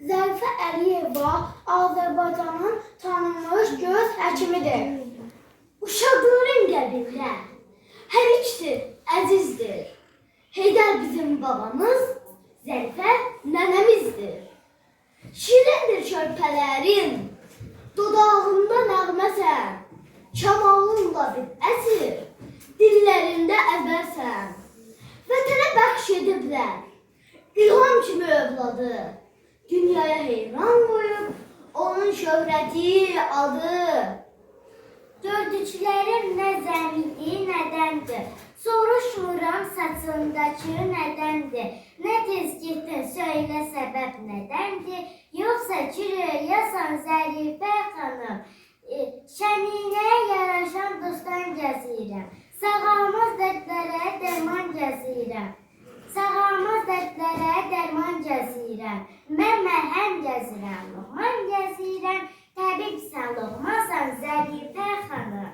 Zərifə Əliyeva Azərbaycanın tanınmış göz həkimidir. Uşaqların qəlbində hər ikisi əzizdir. Heydər bizim babamız, Zərifə nənəmizdir. Şirindir körpələrin dodağında nəğməsən, kamalınla bir əsir, dillərində əzbərsən. Vətənə bəxş ediblər, İlham kimi övladı, dünyaya heyran qoyub, onun şöhrəti, adı. Gördüklərim nə zəmidi, nədəndir? Soruşmuram saçındakı nədəndir? Nə tez getdin, söylə səbəb nədəndir? Yoxsa kirəyasan Zərifə xanım, şəninəyə yaraşan dostdan gəzirəm. Sağalmaz dərdlərə dərman gəzirəm. Sağalmaz dərdlərə dərman gəzirəm. Mən məhəm gəzirəm, Loğman gəzirəm. Təbibsən, Loğmansan Zərifə xanım.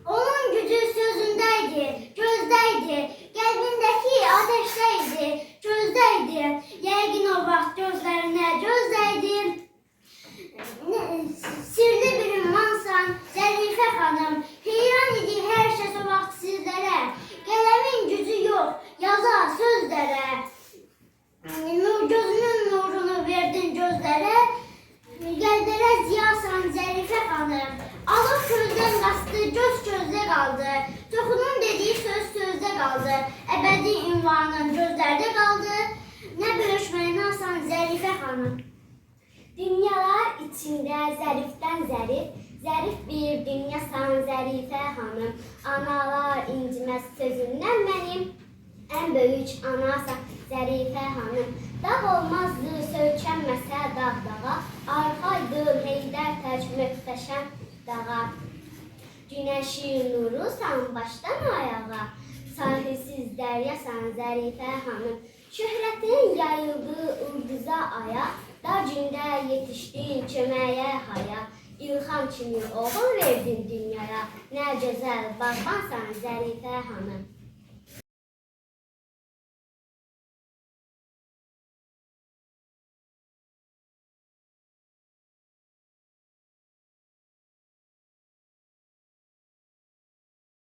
Onun gücü sözündəydi, gözdəydi, qəlbindəki ateşdəydi, gözdəydi. Yəqin o vaxt gözlərinə gözdəydi. Sirli bir ünvansan Zərifə xanım, heyran idi hər kəs o vaxt sizlərə. Qələmin gücü yox, yaza sözlərə. Gözünün nurunu verdin gözlərə, qəlblərə ziyasan Zərifə xanım. Alıb közdən qastı, göz közdə qaldı. Çoxunun dediyi söz sözdə qaldı. Əbədi ünvanın gözlərdə qaldı. Nə böyük mənasan Zərifə xanım. Dünyalar içində zərifdən zərif, zərif bir dünyasan Zərifə xanım. Analar inciməz sözündən mənim, ən böyük anasan Zərifə xanım. Dağ olmazdı, söykənməsə dağ-dağa, arxaydı Heydər tək möhtəşəm dağa. Günəşin nurusan başdan ayağa, sahilsiz dəryasan Zərifə xanım. Şöhrətin yayıldı ulduza aya, dar gündə yetişdin köməyə haya. İlham kimi oğul verdin dünyaya, nə gözəl bağbansan Zərifə xanım.